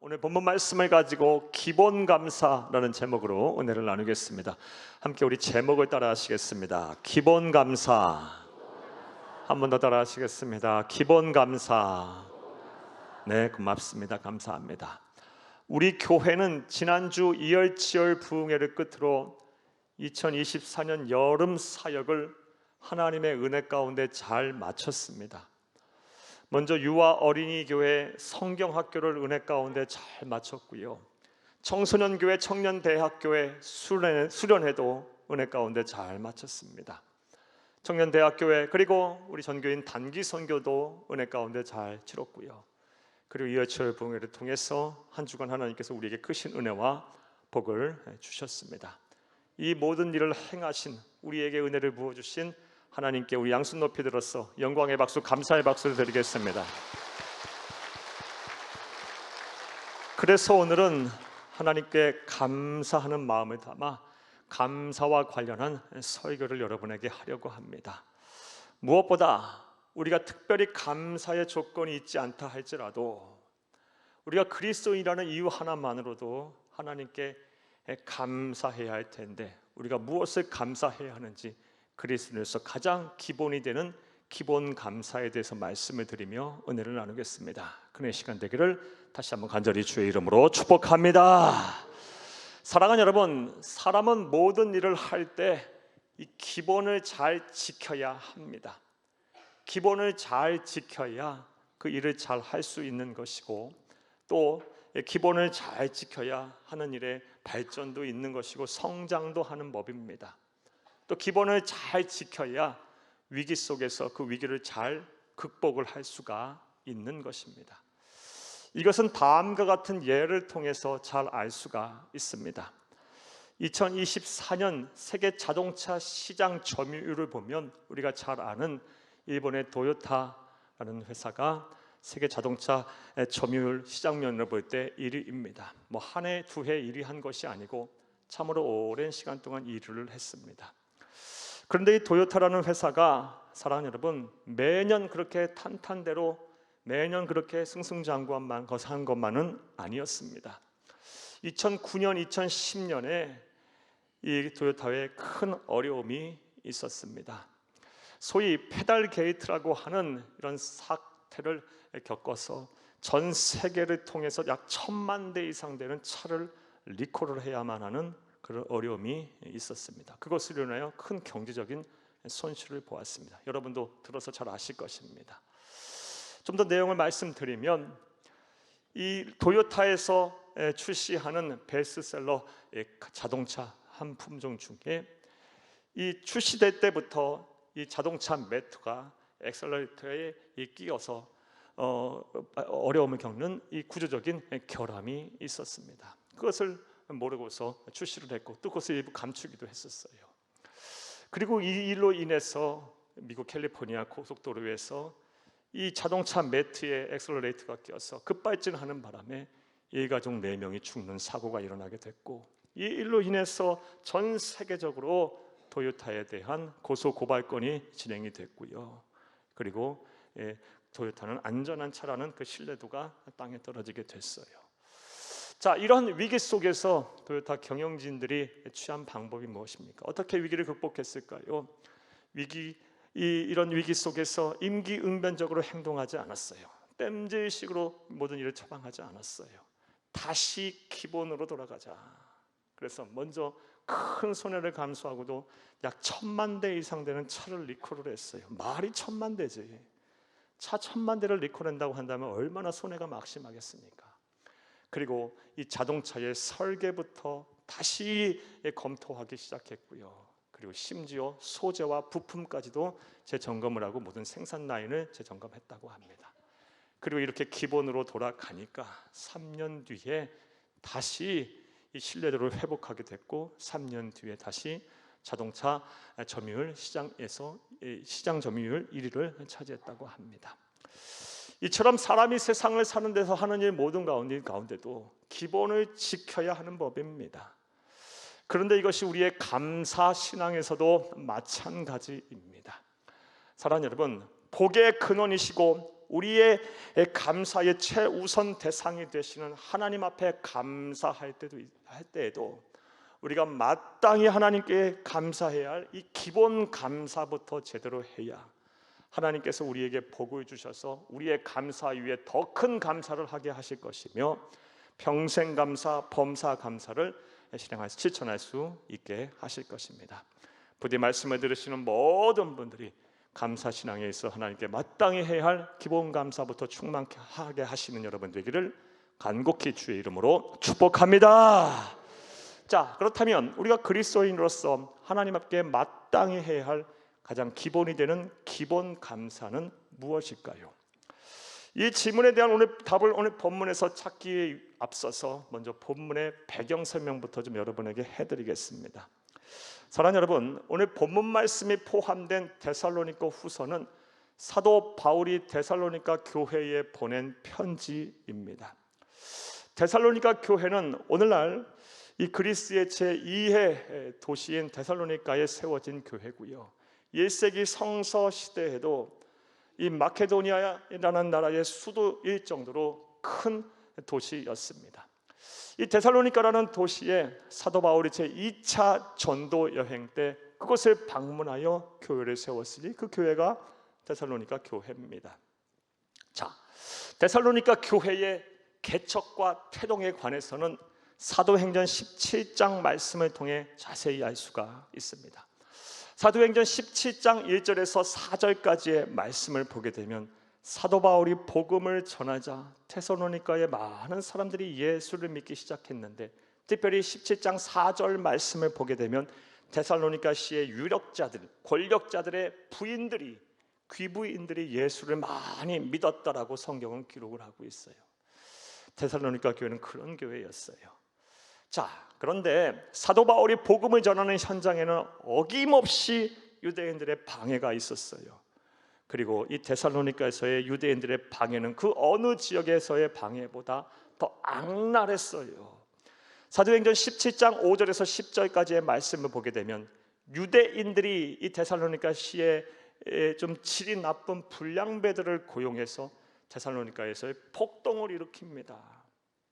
오늘 본문 말씀을 가지고 기본 감사라는 제목으로 은혜를 나누겠습니다. 함께 우리 제목을 따라 하시겠습니다. 기본 감사. 한 번 더 따라 하시겠습니다. 기본 감사. 네, 고맙습니다. 감사합니다. 우리 교회는 지난주 이열치열 부흥회를 끝으로 2024년 여름 사역을 하나님의 은혜 가운데 잘 마쳤습니다. 먼저 유아 어린이 교회 성경학교를 은혜 가운데 잘 마쳤고요. 청소년 교회 청년 대학교회 수련회도 은혜 가운데 잘 마쳤습니다. 청년 대학교회 그리고 우리 전교인 단기 선교도 은혜 가운데 잘 치렀고요. 그리고 이열치열 부흥회를 통해서 한 주간 하나님께서 우리에게 크신 은혜와 복을 주셨습니다. 이 모든 일을 행하신 우리에게 은혜를 부어주신 하나님께 우리 양손 높이 들어서 영광의 박수, 감사의 박수를 드리겠습니다. 그래서 오늘은 하나님께 감사하는 마음을 담아 감사와 관련한 설교를 여러분에게 하려고 합니다. 무엇보다 우리가 특별히 감사의 조건이 있지 않다 할지라도 우리가 그리스도인이라는 이유 하나만으로도 하나님께 감사해야 할 텐데 우리가 무엇을 감사해야 하는지 그리스도인으로서 가장 기본이 되는 기본 감사에 대해서 말씀을 드리며 은혜를 나누겠습니다. 그의 시간 되기를 다시 한번 간절히 주의 이름으로 축복합니다. 사랑하는 여러분, 사람은 모든 일을 할 때 이 기본을 잘 지켜야 합니다. 기본을 잘 지켜야 그 일을 잘 할 수 있는 것이고 또 기본을 잘 지켜야 하는 일에 발전도 있는 것이고 성장도 하는 법입니다. 또 기본을 잘 지켜야 위기 속에서 그 위기를 잘 극복을 할 수가 있는 것입니다. 이것은 다음과 같은 예를 통해서 잘 알 수가 있습니다. 2024년 세계 자동차 시장 점유율을 보면 우리가 잘 아는 일본의 도요타라는 회사가 세계 자동차 점유율 시장면을 볼 때 1위입니다. 뭐 한 해, 두 해 1위 한 것이 아니고 참으로 오랜 시간 동안 1위를 했습니다. 그런데 이 도요타라는 회사가 사랑하는 여러분 매년 그렇게 탄탄대로 매년 그렇게 승승장구한 것만은 아니었습니다. 2009년, 2010년에 이 도요타에 큰 어려움이 있었습니다. 소위 페달 게이트라고 하는 이런 사태를 겪어서 전 세계를 통해서 약 1,000만 대 이상 되는 차를 리콜을 해야만 하는 그런 어려움이 있었습니다. 그것으로 인하여 큰 경제적인 손실을 보았습니다. 여러분도 들어서 잘 아실 것입니다. 좀 더 내용을 말씀드리면 이 도요타에서 출시하는 베스트셀러 자동차 한 품종 중에 이 출시될 때부터 이 자동차 매트가 엑셀러레이터에 끼어서 어려움을 겪는 이 구조적인 결함이 있었습니다. 그것을 모르고서 출시를 했고 또 그것을 일부 감추기도 했었어요. 그리고 이 일로 인해서 미국 캘리포니아 고속도로에서 이 자동차 매트에 엑셀러레이터가 끼어서 급발진하는 바람에 일가족 4명이 죽는 사고가 일어나게 됐고 이 일로 인해서 전 세계적으로 도요타에 대한 고소 고발건이 진행이 됐고요. 그리고 도요타는 안전한 차라는 그 신뢰도가 땅에 떨어지게 됐어요. 자, 이런 위기 속에서 도요타 경영진들이 취한 방법이 무엇입니까? 어떻게 위기를 극복했을까요? 이런 위기 속에서 임기응변적으로 행동하지 않았어요. 땜질식으로 모든 일을 처방하지 않았어요. 다시 기본으로 돌아가자. 그래서 먼저 큰 손해를 감수하고도 약 1,000만 대 이상 되는 차를 리콜을 했어요. 말이 1,000만 대지. 차 1,000만 대를 리콜한다고 한다면 얼마나 손해가 막심하겠습니까? 그리고 이 자동차의 설계부터 다시 검토하기 시작했고요. 그리고 심지어 소재와 부품까지도 재점검을 하고 모든 생산 라인을 재점검했다고 합니다. 그리고 이렇게 기본으로 돌아가니까 3년 뒤에 다시 이 신뢰도를 회복하게 됐고 3년 뒤에 다시 자동차 점유율 시장에서 시장 점유율 1위를 차지했다고 합니다. 이처럼 사람이 세상을 사는 데서 하는 일 모든 가운데도 기본을 지켜야 하는 법입니다. 그런데 이것이 우리의 감사 신앙에서도 마찬가지입니다. 사랑하는 여러분, 복의 근원이시고 우리의 감사의 최우선 대상이 되시는 하나님 앞에 감사할 때에도 우리가 마땅히 하나님께 감사해야 할 이 기본 감사부터 제대로 해야 하나님께서 우리에게 복을 주셔서 우리의 감사 위에 더 큰 감사를 하게 하실 것이며 평생 감사, 범사 감사를 실행해서 실천할 수 있게 하실 것입니다. 부디 말씀을 들으시는 모든 분들이 감사신앙에 있어 하나님께 마땅히 해야 할 기본 감사부터 충만하게 하시는 여러분 되기를 간곡히 주의 이름으로 축복합니다. 자, 그렇다면 우리가 그리스도인으로서 하나님 앞에 마땅히 해야 할 가장 기본이 되는 기본 감사는 무엇일까요? 이 질문에 대한 답을 오늘 본문에서 찾기에 앞서서 먼저 본문의 배경 설명부터 좀 여러분에게 해드리겠습니다. 사랑하는 여러분, 오늘 본문 말씀이 포함된 데살로니가 후서는 사도 바울이 데살로니가 교회에 보낸 편지입니다. 데살로니가 교회는 오늘날 이 그리스의 제2의 도시인 데살로니가에 세워진 교회고요. 1세기 성서 시대에도 이 마케도니아라는 나라의 수도일 정도로 큰 도시였습니다. 이 데살로니가라는 도시에 사도 바울이 제2차 전도 여행 때 그곳을 방문하여 교회를 세웠으니 그 교회가 데살로니가 교회입니다. 자, 데살로니가 교회의 개척과 태동에 관해서는 사도행전 17장 말씀을 통해 자세히 알 수가 있습니다. 사도행전 17장 1절에서 4절까지의 말씀을 보게 되면 사도 바울이 복음을 전하자 데살로니가의 많은 사람들이 예수를 믿기 시작했는데, 특별히 17장 4절 말씀을 보게 되면 데살로니가시의 유력자들, 권력자들의 부인들이, 귀부인들이 예수를 많이 믿었다라고 성경은 기록을 하고 있어요. 데살로니가 교회는 그런 교회였어요. 자, 그런데 사도 바울이 복음을 전하는 현장에는 어김없이 유대인들의 방해가 있었어요. 그리고 이 데살로니가에서의 유대인들의 방해는 그 어느 지역에서의 방해보다 더 악랄했어요. 사도행전 17장 5절에서 10절까지의 말씀을 보게 되면 유대인들이 이 데살로니가시에 좀 질이 나쁜 불량배들을 고용해서 데살로니가에서의 폭동을 일으킵니다.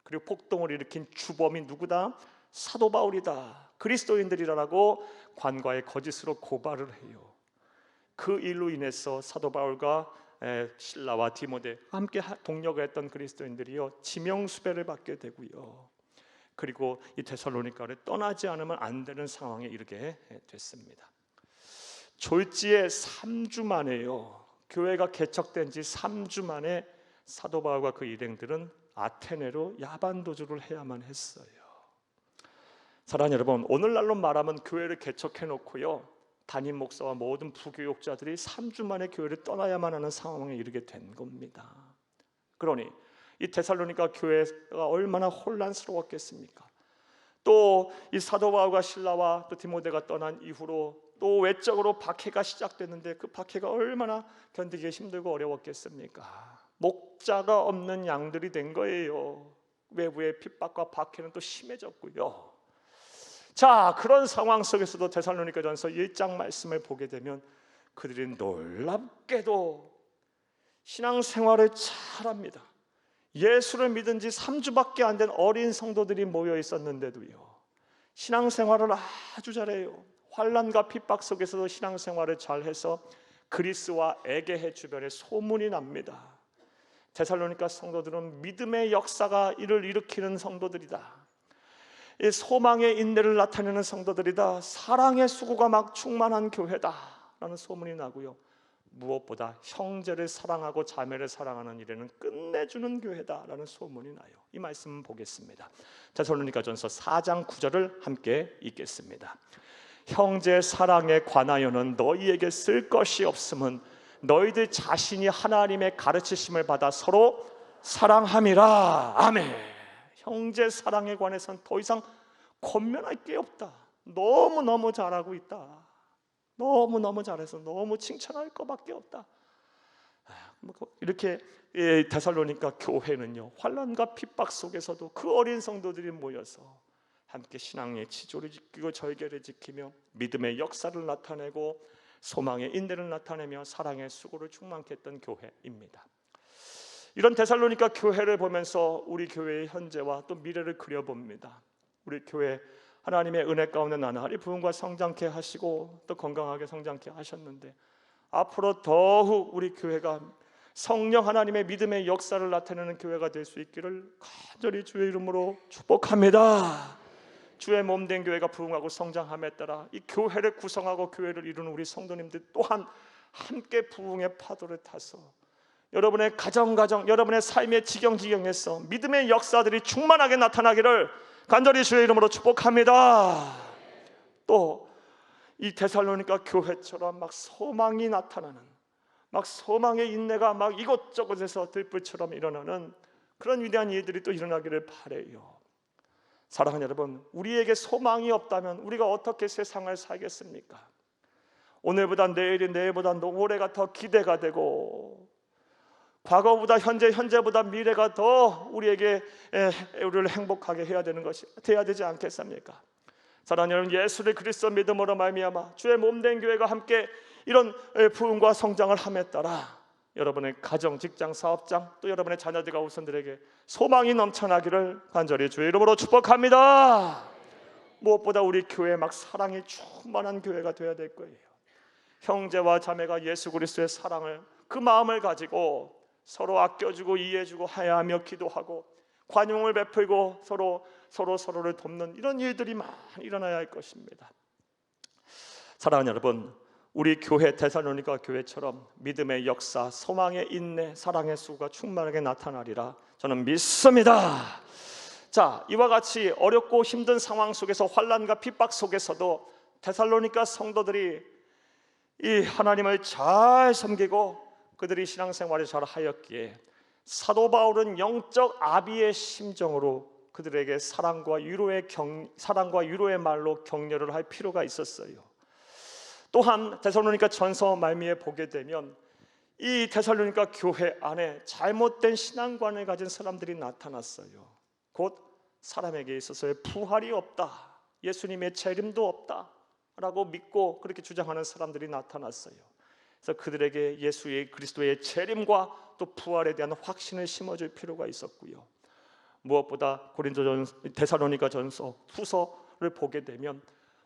그리고 폭동을 일으킨 주범이 누구다? 사도 바울이다, 그리스도인들이라고 관과에 거짓으로 고발을 해요. 그 일로 인해서 사도 바울과 실라와 디모데 함께 동력을 했던 그리스도인들이요 지명수배를 받게 되고요. 그리고 이 데살로니가를 떠나지 않으면 안 되는 상황에 이르게 됐습니다. 졸지에 3주 만에요, 교회가 개척된 지 3주 만에 사도 바울과 그 일행들은 아테네로 야반도주를 해야만 했어요. 사랑하는 여러분, 오늘날로 말하면 교회를 개척해 놓고요 담임 목사와 모든 부교육자들이 3주 만에 교회를 떠나야만 하는 상황에 이르게 된 겁니다. 그러니 이 데살로니가 교회가 얼마나 혼란스러웠겠습니까? 또 이 사도 바울과 실라와 또 디모데가 떠난 이후로 또 외적으로 박해가 시작됐는데 그 박해가 얼마나 견디기 힘들고 어려웠겠습니까? 목자가 없는 양들이 된 거예요. 외부의 핍박과 박해는 또 심해졌고요. 자, 그런 상황 속에서도 데살로니가전서 1장 말씀을 보게 되면 그들이 놀랍게도 신앙생활을 잘합니다. 예수를 믿은 지 3주밖에 안 된 어린 성도들이 모여 있었는데도요 신앙생활을 아주 잘해요. 환난과 핍박 속에서도 신앙생활을 잘해서 그리스와 에게해 주변에 소문이 납니다. 데살로니가 성도들은 믿음의 역사가 이를 일으키는 성도들이다, 이 소망의 인내를 나타내는 성도들이다, 사랑의 수고가 막 충만한 교회다 라는 소문이 나고요, 무엇보다 형제를 사랑하고 자매를 사랑하는 일에는 끝내주는 교회다라는 소문이 나요. 이 말씀 보겠습니다. 데살로니가전서 4장 9절을 함께 읽겠습니다. 형제 사랑에 관하여는 너희에게 쓸 것이 없음은 너희들 자신이 하나님의 가르치심을 받아 서로 사랑함이라. 아멘. 형제 사랑에 관해서는 더 이상 권면할 게 없다. 너무너무 잘하고 있다. 너무너무 잘해서 너무 칭찬할 것밖에 없다. 이렇게 데살로니가 교회는요 환난과 핍박 속에서도 그 어린 성도들이 모여서 함께 신앙의 지조를 지키고 절개를 지키며 믿음의 역사를 나타내고 소망의 인내를 나타내며 사랑의 수고를 충만케 했던 교회입니다. 이런 데살로니가 교회를 보면서 우리 교회의 현재와 또 미래를 그려봅니다. 우리 교회 하나님의 은혜 가운데 나날이 부흥과 성장케 하시고 또 건강하게 성장케 하셨는데, 앞으로 더욱 우리 교회가 성령 하나님의 믿음의 역사를 나타내는 교회가 될 수 있기를 간절히 주의 이름으로 축복합니다. 주의 몸된 교회가 부흥하고 성장함에 따라 이 교회를 구성하고 교회를 이루는 우리 성도님들 또한 함께 부흥의 파도를 타서 여러분의 가정, 여러분의 삶의 지경에서 믿음의 역사들이 충만하게 나타나기를 간절히 주의 이름으로 축복합니다. 또 이 데살로니가 교회처럼 막 소망이 나타나는, 막 소망의 인내가 막 이곳저곳에서 들불처럼 일어나는 그런 위대한 일들이 또 일어나기를 바라요. 사랑하는 여러분, 우리에게 소망이 없다면 우리가 어떻게 세상을 살겠습니까? 오늘보다 내일이, 내일보다 올해가 더 기대가 되고, 과거보다 현재보다 미래가 더 우리에게 우리를 행복하게 해야 되는 것이 돼야 되지 않겠습니까? 사랑하는 여러분, 예수를 그리스도 믿음으로 말미암아 주의 몸된 교회가 함께 이런 부흥과 성장을 함에 따라 여러분의 가정, 직장, 사업장, 또 여러분의 자녀들과 후손들에게 소망이 넘쳐나기를 간절히 주의 이름으로 축복합니다. 무엇보다 우리 교회 막 사랑이 충만한 교회가 되어야 될 거예요. 형제와 자매가 예수 그리스도의 사랑을, 그 마음을 가지고 서로 아껴주고 이해해주고 하야하며 기도하고 관용을 베풀고 서로를 돕는 이런 일들이 많이 일어나야 할 것입니다. 사랑하는 여러분, 우리 교회 데살로니가 교회처럼 믿음의 역사, 소망의 인내, 사랑의 수가 충만하게 나타나리라 저는 믿습니다. 자, 이와 같이 어렵고 힘든 상황 속에서, 환난과 핍박 속에서도 데살로니가 성도들이 이 하나님을 잘 섬기고 그들이 신앙생활을 잘 하였기에 사도 바울은 영적 아비의 심정으로 그들에게 사랑과 위로의 말로 격려를 할 필요가 있었어요. 또한 데살로니가 전서 말미에 보게 되면 이 데살로니가 교회 안에 잘못된 신앙관을 가진 사람들이 나타났어요. 곧 사람에게 있어서의 부활이 없다, 예수님의 재림도 없다 라고 믿고 그렇게 주장하는 사람들이 나타났어요. 그래서 그들에게 예수의 그리스도의 재림과 또 부활에 대한 확신을 심어줄 필요가 있었고요. 무엇보다 데살로니가 전서 후서를 보게 되면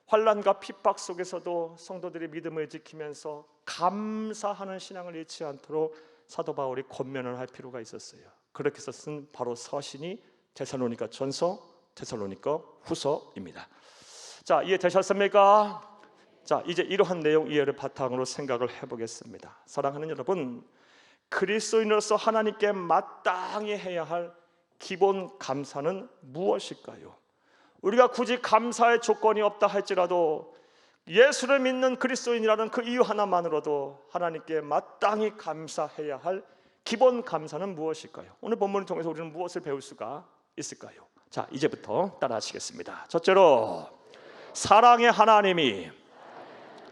환난과 핍박 속에서도 성도들이 믿음을 지키면서 감사하는 신앙을 잃지 않도록 사도 바울이 권면을 할 필요가 있었어요. 그렇게 해서 쓴 바로 서신이 데살로니가 전서, 데살로니가 후서입니다. 자, 이해되셨습니까? 자, 이제 이러한 내용 이해를 바탕으로 생각을 해보겠습니다. 사랑하는 여러분, 그리스도인으로서 하나님께 마땅히 해야 할 기본 감사는 무엇일까요? 우리가 굳이 감사의 조건이 없다 할지라도 예수를 믿는 그리스도인이라는 그 이유 하나만으로도 하나님께 마땅히 감사해야 할 기본 감사는 무엇일까요? 오늘 본문을 통해서 우리는 무엇을 배울 수가 있을까요? 자, 이제부터 따라하시겠습니다. 첫째로, 사랑의 하나님이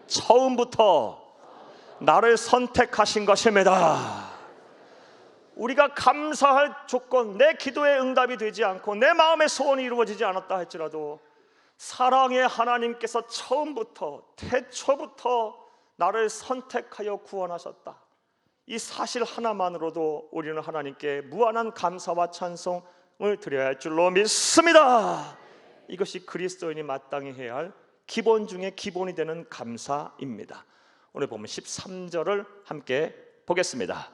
처음부터 나를 선택하신 것입니다. 우리가 감사할 조건, 내 기도의 응답이 되지 않고 내 마음의 소원이 이루어지지 않았다 할지라도 사랑의 하나님께서 처음부터, 태초부터 나를 선택하여 구원하셨다, 이 사실 하나만으로도 우리는 하나님께 무한한 감사와 찬송을 드려야 할 줄로 믿습니다. 이것이 그리스도인이 마땅히 해야 할 기본 중에 기본이 되는 감사입니다. 오늘 보면 13절을 함께 보겠습니다.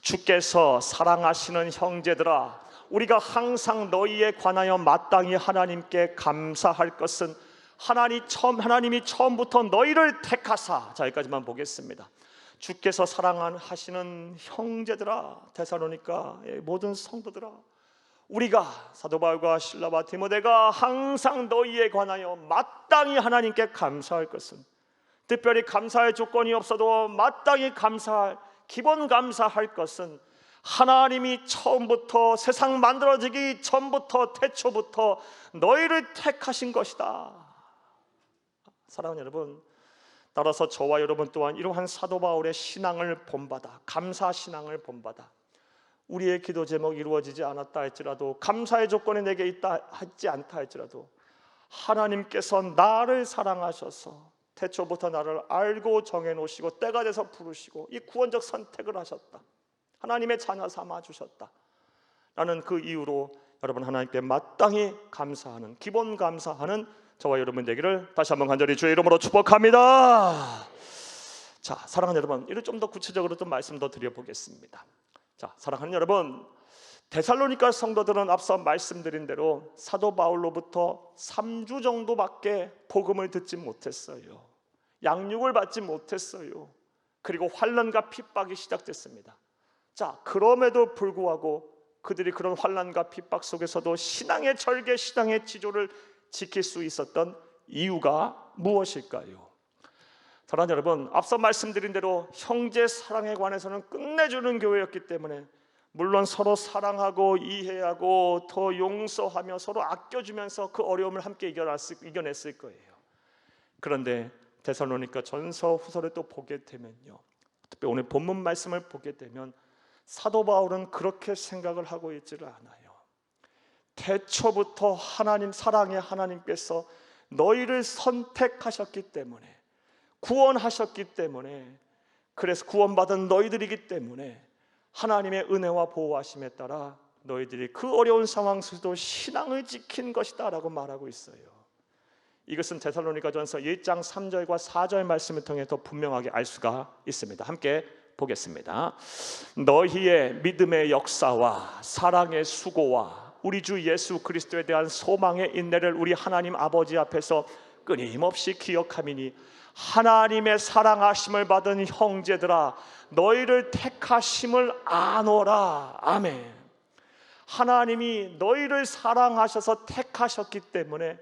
주께서 사랑하시는 형제들아, 우리가 항상 너희에 관하여 마땅히 하나님께 감사할 것은 하나님이 처음부터 너희를 택하사. 자, 여기까지만 보겠습니다. 주께서 사랑하시는 형제들아, 데살로니가의 모든 성도들아, 우리가 사도 바울과 실라와 디모데가 항상 너희에 관하여 마땅히 하나님께 감사할 것은, 특별히 감사의 조건이 없어도 마땅히 감사할, 기본 감사할 것은 하나님이 처음부터, 세상 만들어지기 전부터, 태초부터 너희를 택하신 것이다. 사랑하는 여러분, 따라서 저와 여러분 또한 이러한 사도 바울의 신앙을 본받아, 감사 신앙을 본받아 우리의 기도 제목이 이루어지지 않았다 할지라도, 감사의 조건이 내게 있다 하지 않다 할지라도 하나님께서 나를 사랑하셔서 태초부터 나를 알고 정해놓으시고 때가 돼서 부르시고 이 구원적 선택을 하셨다. 하나님의 자녀 삼아 주셨다 라는 그 이유로 여러분 하나님께 마땅히 감사하는, 기본 감사하는 저와 여러분 되기를 다시 한번 간절히 주의 이름으로 축복합니다. 자, 사랑하는 여러분, 이를 좀 더 구체적으로 좀 말씀 더 드려보겠습니다. 자, 사랑하는 여러분, 데살로니가 성도들은 앞서 말씀드린 대로 사도 바울로부터 3주 정도밖에 복음을 듣지 못했어요. 양육을 받지 못했어요. 그리고 환난과 핍박이 시작됐습니다. 자, 그럼에도 불구하고 그들이 그런 환난과 핍박 속에서도 신앙의 절개, 신앙의 지조를 지킬 수 있었던 이유가 무엇일까요? 사랑하는 여러분, 앞서 말씀드린 대로 형제 사랑에 관해서는 끝내주는 교회였기 때문에 물론 서로 사랑하고 이해하고 더 용서하며 서로 아껴주면서 그 어려움을 함께 이겨냈을 거예요. 그런데 데살로니가 전서 후서를 또 보게 되면요, 특히 오늘 본문 말씀을 보게 되면 사도 바울은 그렇게 생각을 하고 있지를 않아요. 태초부터 하나님, 사랑의 하나님께서 너희를 선택하셨기 때문에, 구원하셨기 때문에, 그래서 구원받은 너희들이기 때문에 하나님의 은혜와 보호하심에 따라 너희들이 그 어려운 상황 속에서도 신앙을 지킨 것이다 라고 말하고 있어요. 이것은 데살로니가전서 1장 3절과 4절 말씀을 통해 더 분명하게 알 수가 있습니다. 함께 보겠습니다. 너희의 믿음의 역사와 사랑의 수고와 우리 주 예수 그리스도에 대한 소망의 인내를 우리 하나님 아버지 앞에서 끊임없이 기억하미니 하나님의 사랑하심을 받은 형제들아, 너희를 택하심을 아노라. 아멘. 하나님이 너희를 사랑하셔서 택하셨기 때문에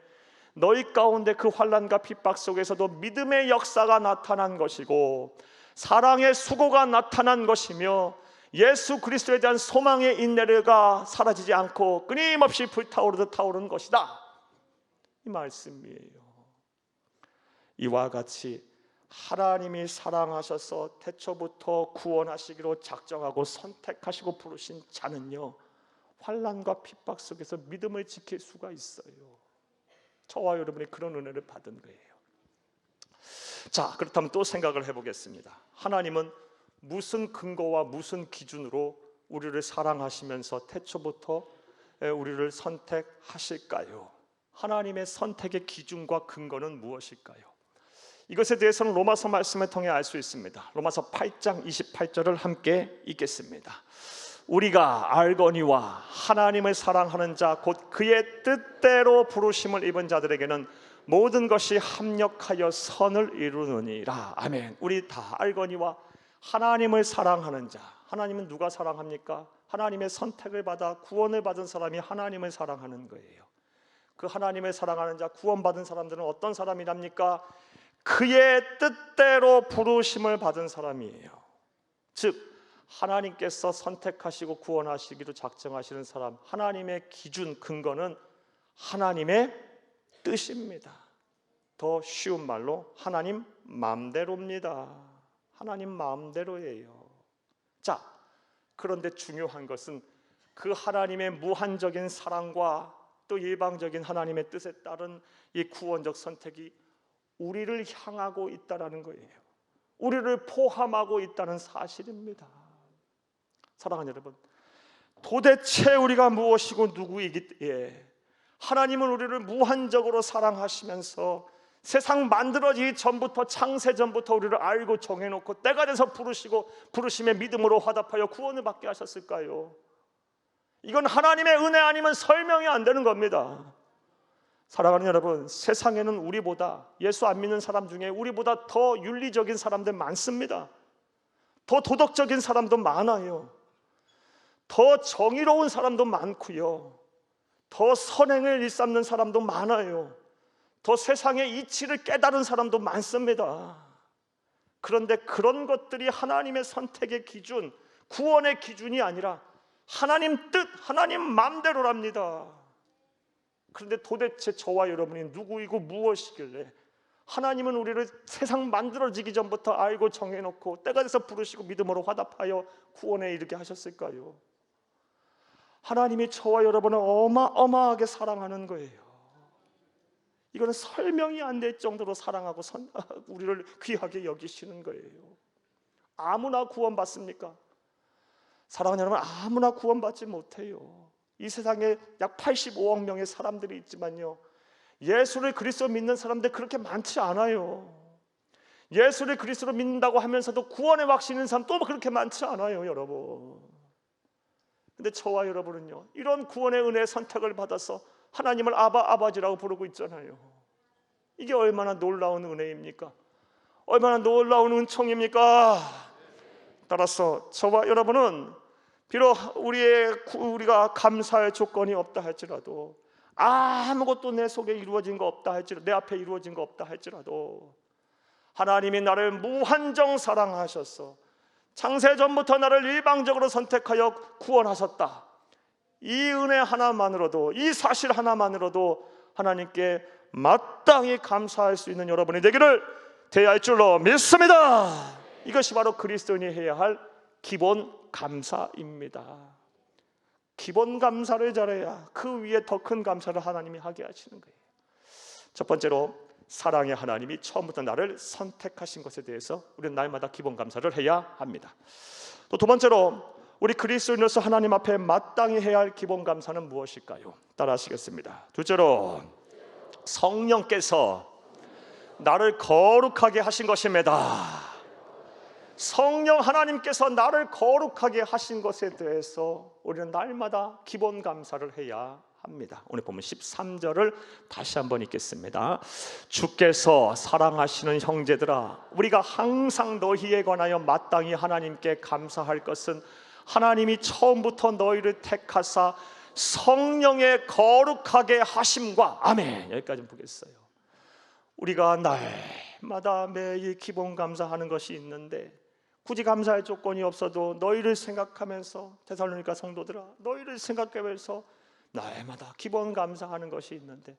너희 가운데 그 환난과 핍박 속에서도 믿음의 역사가 나타난 것이고 사랑의 수고가 나타난 것이며 예수 그리스도에 대한 소망의 인내가 사라지지 않고 끊임없이 불타오르듯 타오르는 것이다, 이 말씀이에요. 이와 같이 하나님이 사랑하셔서 태초부터 구원하시기로 작정하고 선택하시고 부르신 자는요, 환난과 핍박 속에서 믿음을 지킬 수가 있어요. 저와 여러분이 그런 은혜를 받은 거예요. 자, 그렇다면 또 생각을 해보겠습니다. 하나님은 무슨 근거와 무슨 기준으로 우리를 사랑하시면서 태초부터 우리를 선택하실까요? 하나님의 선택의 기준과 근거는 무엇일까요? 이것에 대해서는 로마서 말씀을 통해 알 수 있습니다. 로마서 8장 28절을 함께 읽겠습니다. 우리가 알거니와 하나님을 사랑하는 자 곧 그의 뜻대로 부르심을 입은 자들에게는 모든 것이 합력하여 선을 이루느니라. 아멘. 우리 다 알거니와 하나님을 사랑하는 자, 하나님은 누가 사랑합니까? 하나님의 선택을 받아 구원을 받은 사람이 하나님을 사랑하는 거예요. 그 하나님을 사랑하는 자, 구원받은 사람들은 어떤 사람이랍니까? 그의 뜻대로 부르심을 받은 사람이에요. 즉 하나님께서 선택하시고 구원하시기로 작정하시는 사람, 하나님의 기준, 근거는 하나님의 뜻입니다. 더 쉬운 말로 하나님 마음대로입니다. 하나님 마음대로예요. 자, 그런데 중요한 것은 그 하나님의 무한적인 사랑과 또 일방적인 하나님의 뜻에 따른 이 구원적 선택이 우리를 향하고 있다는 거예요. 우리를 포함하고 있다는 사실입니다. 사랑하는 여러분, 도대체 우리가 무엇이고 누구이기에 하나님은 우리를 무한적으로 사랑하시면서 세상 만들어지기 전부터, 창세 전부터 우리를 알고 정해놓고 때가 돼서 부르시고 부르심의 믿음으로 화답하여 구원을 받게 하셨을까요? 이건 하나님의 은혜 아니면 설명이 안 되는 겁니다. 사랑하는 여러분, 세상에는 우리보다, 예수 안 믿는 사람 중에 우리보다 더 윤리적인 사람들 많습니다. 더 도덕적인 사람도 많아요. 더 정의로운 사람도 많고요. 더 선행을 일삼는 사람도 많아요. 더 세상의 이치를 깨달은 사람도 많습니다. 그런데 그런 것들이 하나님의 선택의 기준, 구원의 기준이 아니라 하나님 뜻, 하나님 마음대로랍니다. 그런데 도대체 저와 여러분이 누구이고 무엇이길래 하나님은 우리를 세상 만들어지기 전부터 알고 정해놓고 때가 돼서 부르시고 믿음으로 화답하여 구원에 이르게 하셨을까요? 하나님이 저와 여러분을 어마어마하게 사랑하는 거예요. 이거는 설명이 안 될 정도로 사랑하고 우리를 귀하게 여기시는 거예요. 아무나 구원받습니까? 사랑하는 여러분, 아무나 구원받지 못해요. 이 세상에 약 85억 명의 사람들이 있지만요, 예수를 그리스도 믿는 사람들 그렇게 많지 않아요. 예수를 그리스도로 믿는다고 하면서도 구원의 확신인 사람 또 그렇게 많지 않아요, 여러분. 근데 저와 여러분은요, 이런 구원의 은혜의 선택을 받아서 하나님을 아버지라고 부르고 있잖아요. 이게 얼마나 놀라운 은혜입니까? 얼마나 놀라운 은총입니까? 따라서 저와 여러분은 비록 우리가 감사할 조건이 없다 할지라도, 아무것도 내 속에 이루어진 거 없다 할지라도, 내 앞에 이루어진 거 없다 할지라도, 하나님이 나를 무한정 사랑하셔서 창세전부터 나를 일방적으로 선택하여 구원하셨다. 이 은혜 하나만으로도, 이 사실 하나만으로도 하나님께 마땅히 감사할 수 있는 여러분이 되기를 대할 줄로 믿습니다. 이것이 바로 그리스도인이 해야 할 기본 감사입니다. 기본 감사를 잘해야 그 위에 더 큰 감사를 하나님이 하게 하시는 거예요. 첫 번째로, 사랑의 하나님이 처음부터 나를 선택하신 것에 대해서 우리는 날마다 기본 감사를 해야 합니다. 또 두 번째로, 우리 그리스도인으로서 하나님 앞에 마땅히 해야 할 기본 감사는 무엇일까요? 따라 하시겠습니다. 둘째로, 성령께서 나를 거룩하게 하신 것입니다. 성령 하나님께서 나를 거룩하게 하신 것에 대해서 우리는 날마다 기본 감사를 해야 합니다. 오늘 보면 13절을 다시 한번 읽겠습니다. 주께서 사랑하시는 형제들아, 우리가 항상 너희에 관하여 마땅히 하나님께 감사할 것은 하나님이 처음부터 너희를 택하사 성령에 거룩하게 하심과, 아멘. 여기까지 보겠어요. 우리가 날마다 매일 기본 감사하는 것이 있는데, 굳이 감사할 조건이 없어도 너희를 생각하면서, 데살로니가 성도들아, 너희를 생각하면서 날마다 기본 감사하는 것이 있는데,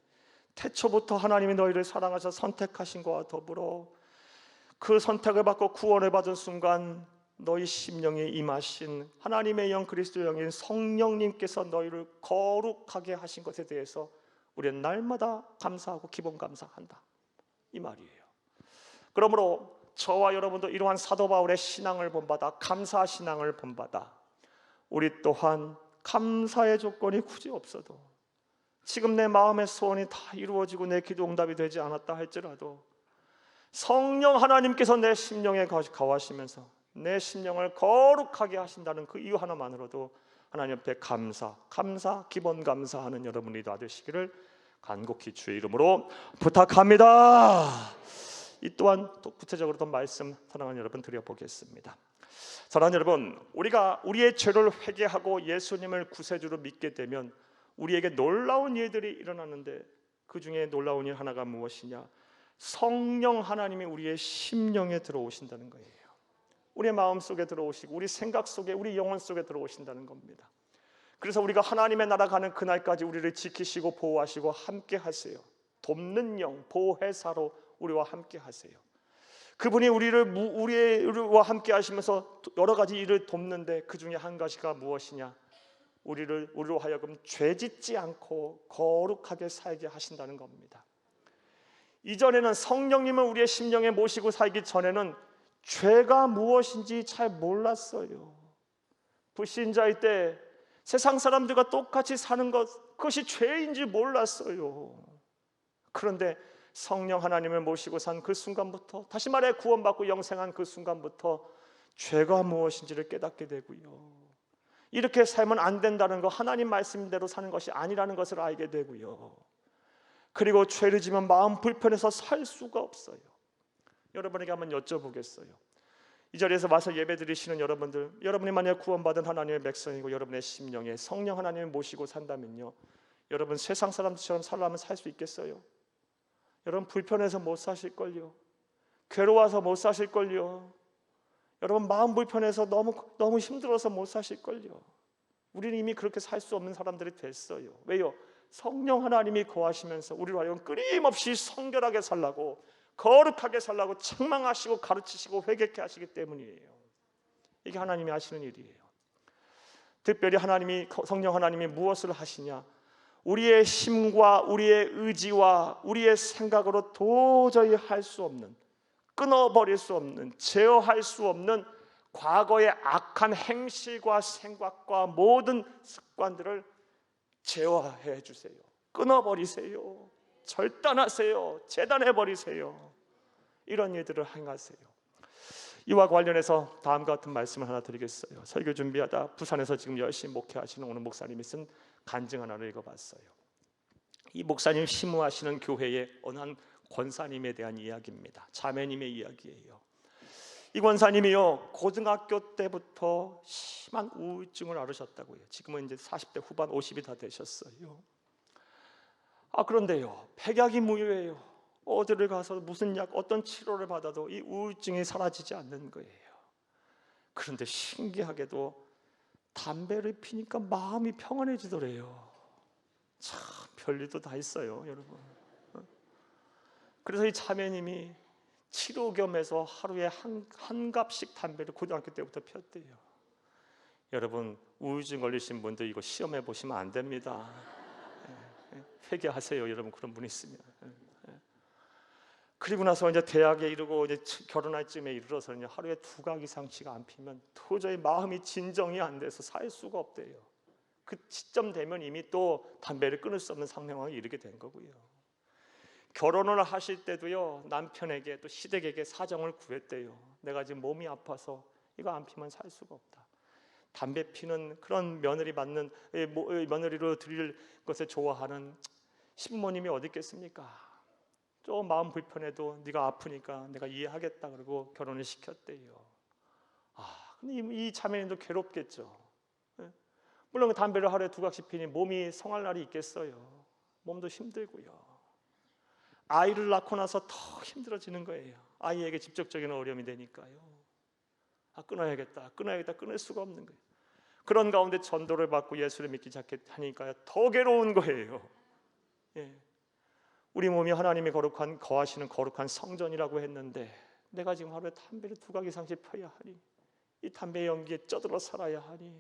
태초부터 하나님이 너희를 사랑하셔 선택하신 것과 더불어 그 선택을 받고 구원을 받은 순간 너희 심령에 임하신 하나님의 영, 그리스도 영인 성령님께서 너희를 거룩하게 하신 것에 대해서 우리는 날마다 감사하고 기본 감사한다, 이 말이에요. 그러므로 저와 여러분도 이러한 사도 바울의 신앙을 본받아, 감사 신앙을 본받아, 우리 또한 감사의 조건이 굳이 없어도, 지금 내 마음의 소원이 다 이루어지고 내 기도 응답이 되지 않았다 할지라도 성령 하나님께서 내 심령에 거하시면서 내 심령을 거룩하게 하신다는 그 이유 하나만으로도 하나님 앞에 감사, 기본 감사하는 여러분이 다 되시기를 간곡히 주의 이름으로 부탁합니다. 이 또한 또 구체적으로 더 말씀 사랑하는 여러분 드려보겠습니다. 사랑하는 여러분, 우리가 우리의 죄를 회개하고 예수님을 구세주로 믿게 되면 우리에게 놀라운 일들이 일어나는데, 그 중에 놀라운 일 하나가 무엇이냐? 성령 하나님이 우리의 심령에 들어오신다는 거예요. 우리의 마음 속에 들어오시고 우리 생각 속에, 우리 영혼 속에 들어오신다는 겁니다. 그래서 우리가 하나님의 나라 가는 그날까지 우리를 지키시고 보호하시고 함께 하세요. 돕는 영, 보혜사로 우리와 함께 하세요. 그분이 우리와 함께 하시면서 여러 가지 일을 돕는데, 그 중에 한 가지가 무엇이냐? 우리로 하여금 죄짓지 않고 거룩하게 살게 하신다는 겁니다. 이전에는 성령님을 우리의 심령에 모시고 살기 전에는 죄가 무엇인지 잘 몰랐어요. 불신자일 때 세상 사람들과 똑같이 사는 것, 그것이 죄인지 몰랐어요. 그런데 성령 하나님을 모시고 산 그 순간부터, 다시 말해 구원받고 영생한 그 순간부터 죄가 무엇인지를 깨닫게 되고요, 이렇게 살면 안 된다는 거, 하나님 말씀대로 사는 것이 아니라는 것을 알게 되고요, 그리고 죄를 지면 마음 불편해서 살 수가 없어요. 여러분에게 한번 여쭤보겠어요. 이 자리에서 와서 예배 드리시는 여러분들, 여러분이 만약 구원받은 하나님의 백성이고 여러분의 심령에 성령 하나님을 모시고 산다면요, 여러분 세상 사람들처럼 살려면 살 수 있겠어요? 여러분 불편해서 못 사실걸요. 괴로워서 못 사실걸요. 여러분 마음 불편해서 너무 힘들어서 못 사실걸요. 우리는 이미 그렇게 살 수 없는 사람들이 됐어요. 왜요? 성령 하나님이 거하시면서 우리로 하여금 끊임없이 성결하게 살라고, 거룩하게 살라고 책망하시고 가르치시고 회개케 하시기 때문이에요. 이게 하나님이 하시는 일이에요. 특별히 성령 하나님이 무엇을 하시냐? 우리의 힘과 우리의 의지와 우리의 생각으로 도저히 할 수 없는, 끊어버릴 수 없는, 제어할 수 없는 과거의 악한 행실과 생각과 모든 습관들을 제어해 주세요. 끊어버리세요. 절단하세요. 재단해버리세요. 이런 일들을 행하세요. 이와 관련해서 다음과 같은 말씀을 하나 드리겠어요. 설교 준비하다 부산에서 지금 열심히 목회하시는 오늘 목사님이 쓴 간증 하나를 읽어봤어요. 이 목사님 심무하시는 교회의 어느 한 권사님에 대한 이야기입니다. 자매님의 이야기예요. 이 권사님이요, 고등학교 때부터 심한 우울증을 앓으셨다고요. 지금은 이제 40대 후반 50이 다 되셨어요. 그런데요, 백약이 무효예요. 어디를 가서 무슨 약, 어떤 치료를 받아도 이 우울증이 사라지지 않는 거예요. 그런데 신기하게도 담배를 피니까 마음이 평안해지더래요. 참 별일도 다 있어요, 여러분. 그래서 이 자매님이 치료 겸해서 하루에 한 갑씩 담배를 고등학교 때부터 폈대요. 여러분, 우울증 걸리신 분들 이거 시험해 보시면 안 됩니다. 회개하세요, 여러분. 그런 분 있으면. 그리고 나서 이제 대학에 이르고 이제 결혼할 쯤에 이르러서는 하루에 2각 이상씩 안 피면 도저히 마음이 진정이 안 돼서 살 수가 없대요. 그 시점 되면 이미 또 담배를 끊을 수 없는 상황에 이르게 된 거고요. 결혼을 하실 때도요, 남편에게 또 시댁에게 사정을 구했대요. 내가 지금 몸이 아파서 이거 안 피면 살 수가 없다. 담배 피는 그런 며느리 받는 며느리로 드릴 것을 좋아하는 시부모님이 어디 있겠습니까? 좀 마음 불편해도 네가 아프니까 내가 이해하겠다 그러고 결혼을 시켰대요. 근데 이 자매님도 괴롭겠죠. 물론 담배를 하루에 2각씩 피니 몸이 성할 날이 있겠어요. 몸도 힘들고요. 아이를 낳고 나서 더 힘들어지는 거예요. 아이에게 직접적인 어려움이 되니까요. 끊어야겠다 끊을 수가 없는 거예요. 그런 가운데 전도를 받고 예수를 믿기 시작하니까 더 괴로운 거예요. 우리 몸이 하나님이 거하시는 거룩한 성전이라고 했는데 내가 지금 하루에 담배를 2각 이상씩 펴야 하니, 이 담배 연기에 쩌들어 살아야 하니,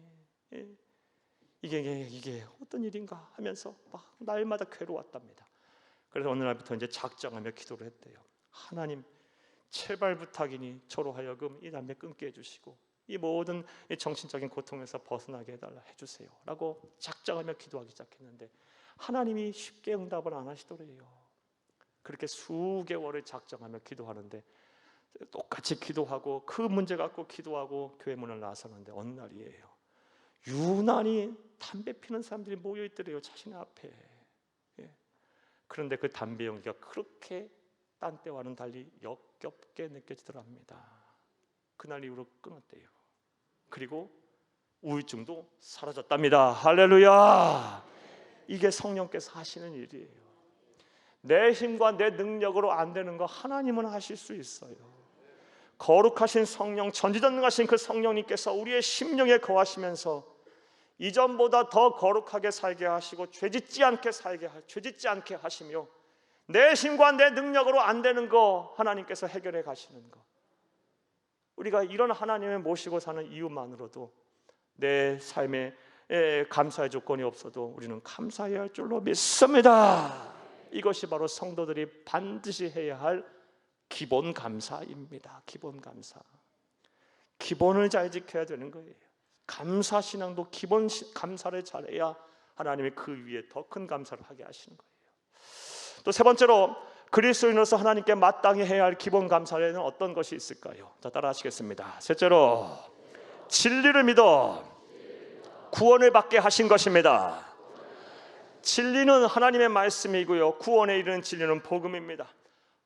이게 어떤 일인가 하면서 막 날마다 괴로웠답니다. 그래서 어느 날부터 이제 작정하며 기도를 했대요. 하나님, 제발 부탁이니 저로 하여금 이 담배 끊게 해주시고 이 모든 정신적인 고통에서 벗어나게 해달라 해주세요 라고 작정하며 기도하기 시작했는데 하나님이 쉽게 응답을 안 하시더래요. 그렇게 수개월을 작정하며 기도하는데 똑같이 기도하고 그 문제 갖고 기도하고 교회 문을 나서는데 어느 날이에요, 유난히 담배 피는 사람들이 모여있더래요, 자신의 앞에. 그런데 그 담배 연기가 그렇게 딴 때와는 달리 역겹게 느껴지더랍니다. 그날 이후로 끊었대요. 그리고 우울증도 사라졌답니다. 할렐루야. 이게 성령께서 하시는 일이에요. 내 힘과 내 능력으로 안 되는 거 하나님은 하실 수 있어요. 거룩하신 성령, 전지전능하신 그 성령님께서 우리의 심령에 거하시면서 이전보다 더 거룩하게 살게 하시고 죄짓지 않게 하시며 내 힘과 내 능력으로 안 되는 거 하나님께서 해결해 가시는 거, 우리가 이런 하나님을 모시고 사는 이유만으로도 내 삶에 감사의 조건이 없어도 우리는 감사해야 할 줄로 믿습니다. 이것이 바로 성도들이 반드시 해야 할 기본 감사입니다. 기본 감사. 기본을 잘 지켜야 되는 거예요. 감사 신앙도 기본 감사를 잘해야 하나님이 그 위에 더 큰 감사를 하게 하시는 거예요. 또 세 번째로 그리스도인으로서 하나님께 마땅히 해야 할 기본 감사에는 어떤 것이 있을까요? 자, 따라 하시겠습니다. 셋째로 진리를 믿어 구원을 받게 하신 것입니다. 진리는 하나님의 말씀이고요, 구원에 이르는 진리는 복음입니다.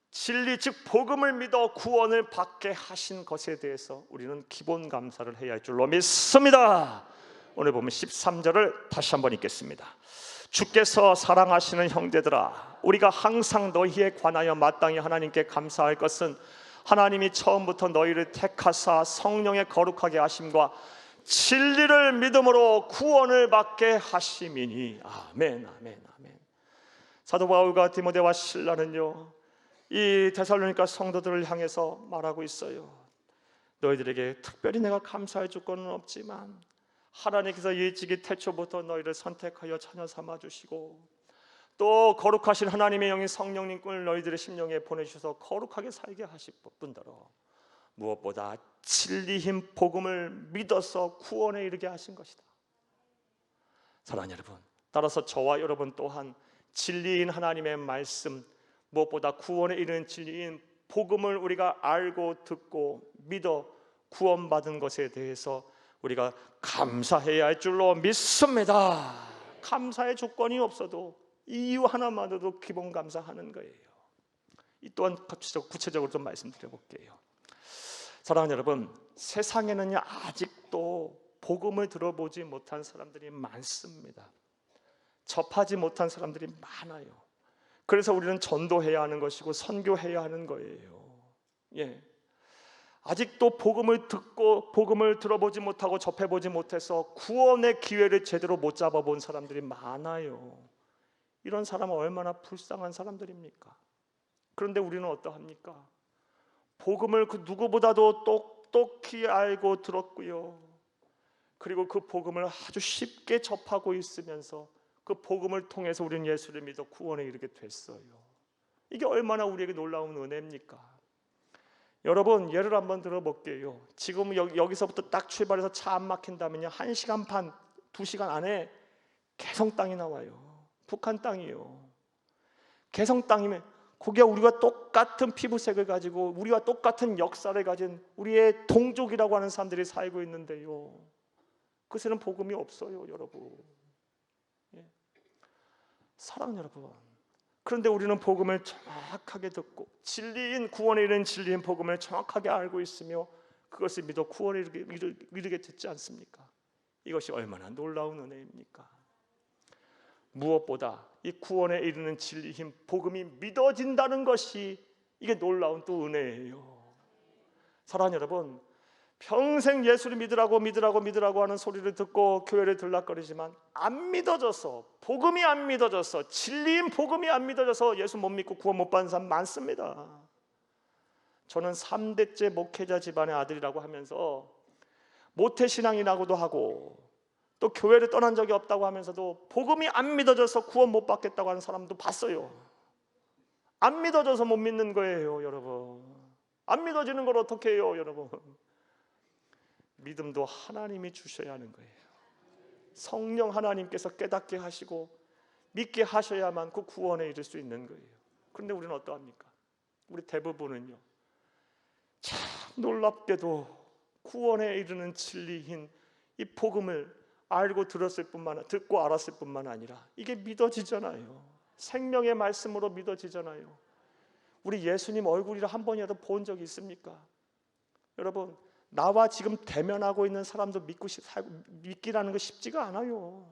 진리 즉 복음을 믿어 구원을 받게 하신 것에 대해서 우리는 기본 감사를 해야 할 줄로 믿습니다. 오늘 보면 13절을 다시 한번 읽겠습니다. 주께서 사랑하시는 형제들아, 우리가 항상 너희에 관하여 마땅히 하나님께 감사할 것은 하나님이 처음부터 너희를 택하사 성령에 거룩하게 하심과 진리를 믿음으로 구원을 받게 하심이니. 아멘, 아멘, 아멘. 사도 바울과 디모데와 실라는요, 이 데살로니가 성도들을 향해서 말하고 있어요. 너희들에게 특별히 내가 감사할 조건은 없지만 하나님께서 일찍이 태초부터 너희를 선택하여 자녀 삼아 주시고 또 거룩하신 하나님의 영인 성령님을 너희들의 심령에 보내주셔서 거룩하게 살게 하실 뿐더러 무엇보다 진리인 복음을 믿어서 구원에 이르게 하신 것이다. 사랑하는 여러분, 따라서 저와 여러분 또한 진리인 하나님의 말씀, 무엇보다 구원에 이르는 진리인 복음을 우리가 알고 듣고 믿어 구원받은 것에 대해서 우리가 감사해야 할 줄로 믿습니다. 감사의 조건이 없어도 이유 하나만으로도 기본 감사하는 거예요. 이 또한 구체적으로 좀 말씀드려 볼게요. 사랑하는 여러분, 세상에는요 아직도 복음을 들어보지 못한 사람들이 많습니다. 접하지 못한 사람들이 많아요. 그래서 우리는 전도해야 하는 것이고 선교해야 하는 거예요. 예. 아직도 복음을 듣고 복음을 들어보지 못하고 접해보지 못해서 구원의 기회를 제대로 못 잡아본 사람들이 많아요. 이런 사람은 얼마나 불쌍한 사람들입니까? 그런데 우리는 어떠합니까? 복음을 그 누구보다도 똑똑히 알고 들었고요, 그리고 그 복음을 아주 쉽게 접하고 있으면서 그 복음을 통해서 우리는 예수를 믿어 구원에 이르게 됐어요. 이게 얼마나 우리에게 놀라운 은혜입니까? 여러분, 예를 한번 들어볼게요. 지금 여기서부터 딱 출발해서 차 안 막힌다면요 1시간 반, 2시간 안에 개성 땅이 나와요. 북한 땅이요. 개성 땅이면 거기에 우리가 똑같은 피부색을 가지고 우리와 똑같은 역사를 가진 우리의 동족이라고 하는 사람들이 살고 있는데요, 그새는 복음이 없어요, 여러분. 예. 사랑하는 여러분, 그런데 우리는 복음을 정확하게 듣고 진리인 구원에 이르는 진리인 복음을 정확하게 알고 있으며 그것을 믿어 구원에 이르게 됐지 않습니까? 이것이 얼마나 놀라운 은혜입니까? 무엇보다 이 구원에 이르는 진리인 복음이 믿어진다는 것이 이게 놀라운 또 은혜예요. 사랑하는 여러분, 평생 예수를 믿으라고 하는 소리를 듣고 교회를 들락거리지만 안 믿어져서, 복음이 안 믿어져서, 진리인 복음이 안 믿어져서 예수 못 믿고 구원 못 받는 사람 많습니다. 저는 3대째 목회자 집안의 아들이라고 하면서 모태신앙이라고도 하고 또 교회를 떠난 적이 없다고 하면서도 복음이 안 믿어져서 구원 못 받겠다고 하는 사람도 봤어요. 안 믿어져서 못 믿는 거예요, 여러분. 안 믿어지는 걸 어떻게 해요, 여러분? 믿음도 하나님이 주셔야 하는 거예요. 성령 하나님께서 깨닫게 하시고 믿게 하셔야만 그 구원에 이를 수 있는 거예요. 그런데 우리는 어떠합니까? 우리 대부분은요, 참 놀랍게도 구원에 이르는 진리인 이 복음을 알고 듣고 알았을 뿐만 아니라 이게 믿어지잖아요. 생명의 말씀으로 믿어지잖아요. 우리 예수님 얼굴이라 한 번이라도 본 적이 있습니까? 여러분, 나와 지금 대면하고 있는 사람도 믿기라는 거 쉽지가 않아요.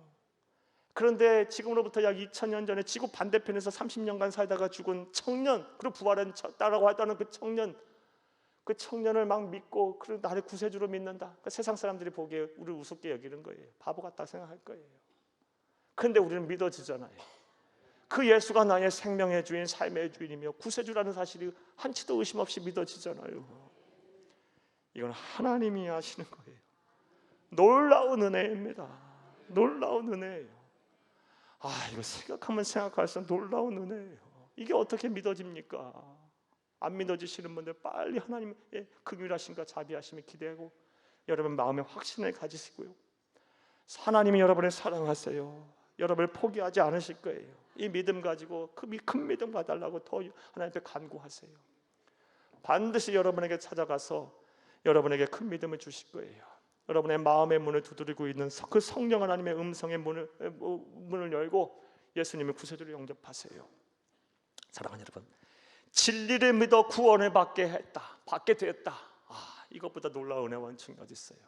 그런데 지금으로부터 약 2000년 전에 지구 반대편에서 30년간 살다가 죽은 청년, 그리고 부활했다라고 했다는 그 청년을 막 믿고 그리고 나를 구세주로 믿는다. 그러니까 세상 사람들이 보기에 우리를 우습게 여기는 거예요. 바보 같다 생각할 거예요. 그런데 우리는 믿어지잖아요. 그 예수가 나의 생명의 주인, 삶의 주인이며 구세주라는 사실이 한치도 의심 없이 믿어지잖아요. 이건 하나님이 하시는 거예요. 놀라운 은혜입니다. 놀라운 은혜예요. 이거 생각하면 생각할수록 놀라운 은혜예요. 이게 어떻게 믿어집니까? 안 믿어지시는 분들 빨리 하나님의 긍휼하심과 자비하심을 기대하고 여러분 마음에 확신을 가지시고요, 하나님이 여러분을 사랑하세요. 여러분을 포기하지 않으실 거예요. 이 믿음 가지고 큰 믿음 받달라고 더 하나님께 간구하세요. 반드시 여러분에게 찾아가서 여러분에게 큰 믿음을 주실 거예요. 여러분의 마음의 문을 두드리고 있는 그 성령 하나님의 음성의 문을 열고 예수님의 구세주를 영접하세요. 사랑하는 여러분, 진리를 믿어 구원을 받게 되었다. 이것보다 놀라운 은혜와 은총이 어디 있어요?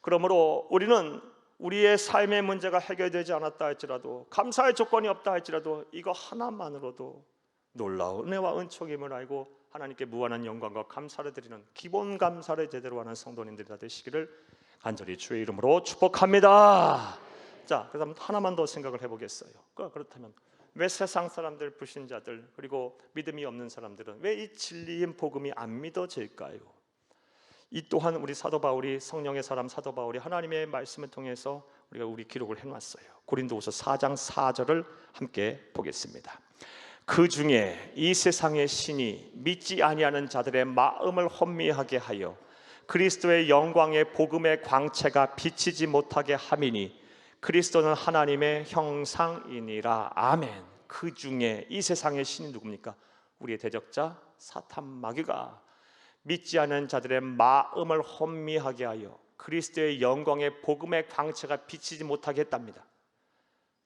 그러므로 우리는 우리의 삶의 문제가 해결되지 않았다 할지라도, 감사의 조건이 없다 할지라도 이거 하나만으로도 놀라운 은혜와 은총임을 알고 하나님께 무한한 영광과 감사를 드리는 기본 감사를 제대로 하는 성도님들이 다 되시기를 간절히 주의 이름으로 축복합니다. 자, 그다음 하나만 더 생각을 해보겠어요. 그렇다면 왜 세상 사람들, 불신자들, 그리고 믿음이 없는 사람들은 왜 이 진리인 복음이 안 믿어질까요? 이 또한 우리 사도 바울이, 성령의 사람 사도 바울이 하나님의 말씀을 통해서 우리 기록을 해놨어요. 고린도후서 4장 4절을 함께 보겠습니다. 그 중에 이 세상의 신이 믿지 아니하는 자들의 마음을 혼미하게 하여 그리스도의 영광의 복음의 광채가 비치지 못하게 함이니 그리스도는 하나님의 형상이니라. 아멘. 그 중에 이 세상의 신이 누굽니까? 우리의 대적자 사탄 마귀가 믿지 않은 자들의 마음을 혼미하게 하여 그리스도의 영광의 복음의 광채가 비치지 못하게 했답니다.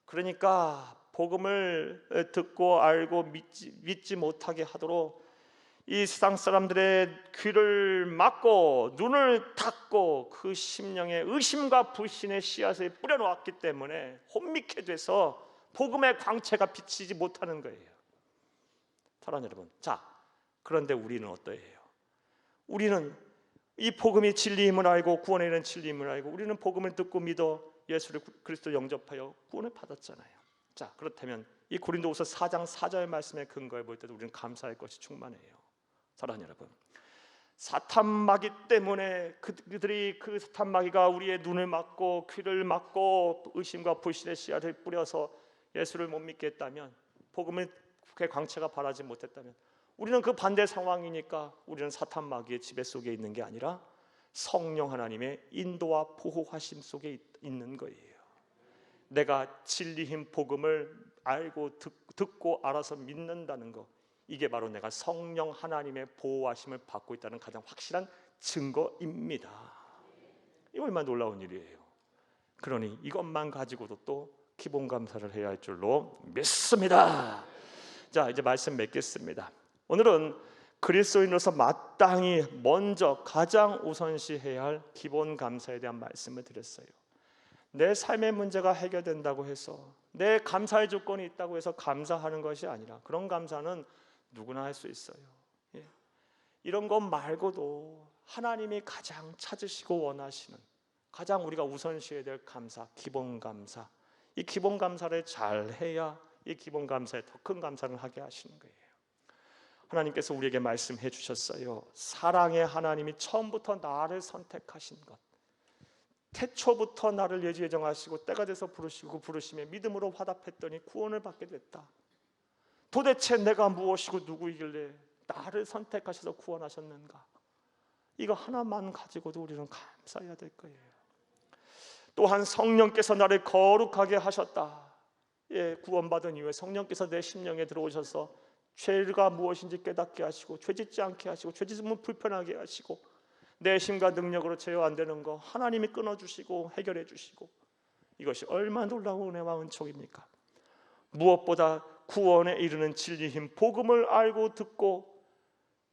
그러니까 복음을 듣고 알고 믿지 못하게 하도록 이 세상 사람들의 귀를 막고 눈을 닫고 그 심령에 의심과 불신의 씨앗을 뿌려놓았기 때문에 혼미케 돼서 복음의 광채가 비치지 못하는 거예요. 사랑하는 여러분, 자, 그런데 우리는 어떠해요? 우리는 이 복음이 진리임을 알고 구원에 이르는 진리임을 알고 우리는 복음을 듣고 믿어 예수를 그리스도 영접하여 구원을 받았잖아요. 자, 그렇다면 이 고린도후서 4장 4절 말씀의 근거에 볼 때도 우리는 감사할 것이 충만해요. 사랑하는 여러분, 사탄 마귀 때문에 그들이 그 사탄 마귀가 우리의 눈을 막고 귀를 막고 의심과 불신의 씨앗을 뿌려서 예수를 못 믿게 했다면, 복음의 광채가 바라지 못했다면, 우리는 그 반대 상황이니까 우리는 사탄 마귀의 지배 속에 있는 게 아니라 성령 하나님의 인도와 보호하심 속에 있는 거예요. 내가 진리인 복음을 알고 듣고 알아서 믿는다는 것, 이게 바로 내가 성령 하나님의 보호하심을 받고 있다는 가장 확실한 증거입니다. 이 얼마나 놀라운 일이에요. 그러니 이것만 가지고도 또 기본 감사를 해야 할 줄로 믿습니다. 자, 이제 말씀 맺겠습니다. 오늘은 그리스도인으로서 마땅히 먼저 가장 우선시해야 할 기본 감사에 대한 말씀을 드렸어요. 내 삶의 문제가 해결된다고 해서, 내 감사의 조건이 있다고 해서 감사하는 것이 아니라, 그런 감사는 누구나 할 수 있어요. 예. 이런 것 말고도 하나님이 가장 찾으시고 원하시는, 가장 우리가 우선시해야 될 감사, 기본 감사, 이 기본 감사를 잘 해야 이 기본 감사에 더 큰 감사를 하게 하시는 거예요. 하나님께서 우리에게 말씀해 주셨어요. 사랑의 하나님이 처음부터 나를 선택하신 것, 태초부터 나를 예정하시고 때가 돼서 부르시고 그 부르심에 믿음으로 화답했더니 구원을 받게 됐다. 도대체 내가 무엇이고 누구이길래 나를 선택하셔서 구원하셨는가? 이거 하나만 가지고도 우리는 감사해야 될 거예요. 또한 성령께서 나를 거룩하게 하셨다. 예, 구원받은 이후에 성령께서 내 심령에 들어오셔서 죄가 무엇인지 깨닫게 하시고, 죄짓지 않게 하시고, 죄짓으면 불편하게 하시고, 내 힘과 능력으로 제어 안 되는 거 하나님이 끊어주시고 해결해 주시고, 이것이 얼마나 놀라운 은혜와 은총입니까? 무엇보다 구원에 이르는 진리인 복음을 알고 듣고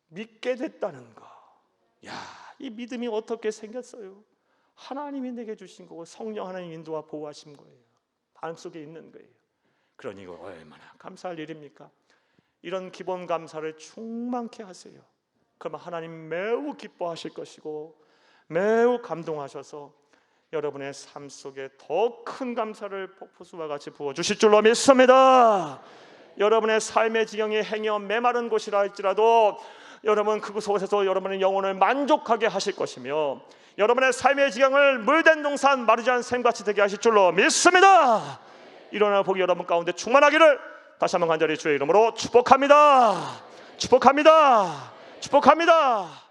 믿게 됐다는 거, 야, 이 믿음이 어떻게 생겼어요? 하나님이 내게 주신 거고 성령 하나님 인도와 보호하신 거예요. 마음속에 있는 거예요. 그러니 이거 얼마나 감사할 일입니까? 이런 기본 감사를 충만케 하세요. 그러면 하나님 매우 기뻐하실 것이고 매우 감동하셔서 여러분의 삶 속에 더 큰 감사를 폭포수와 같이 부어주실 줄로 믿습니다. 여러분의 삶의 지경이 행여 메마른 곳이라 할지라도 여러분 그곳에서 여러분의 영혼을 만족하게 하실 것이며, 여러분의 삶의 지경을 물된 동산 마르지 않은 샘같이 되게 하실 줄로 믿습니다. 일어나 보기 여러분 가운데 충만하기를 다시 한번 간절히 주의 이름으로 축복합니다. 축복합니다. 축복합니다.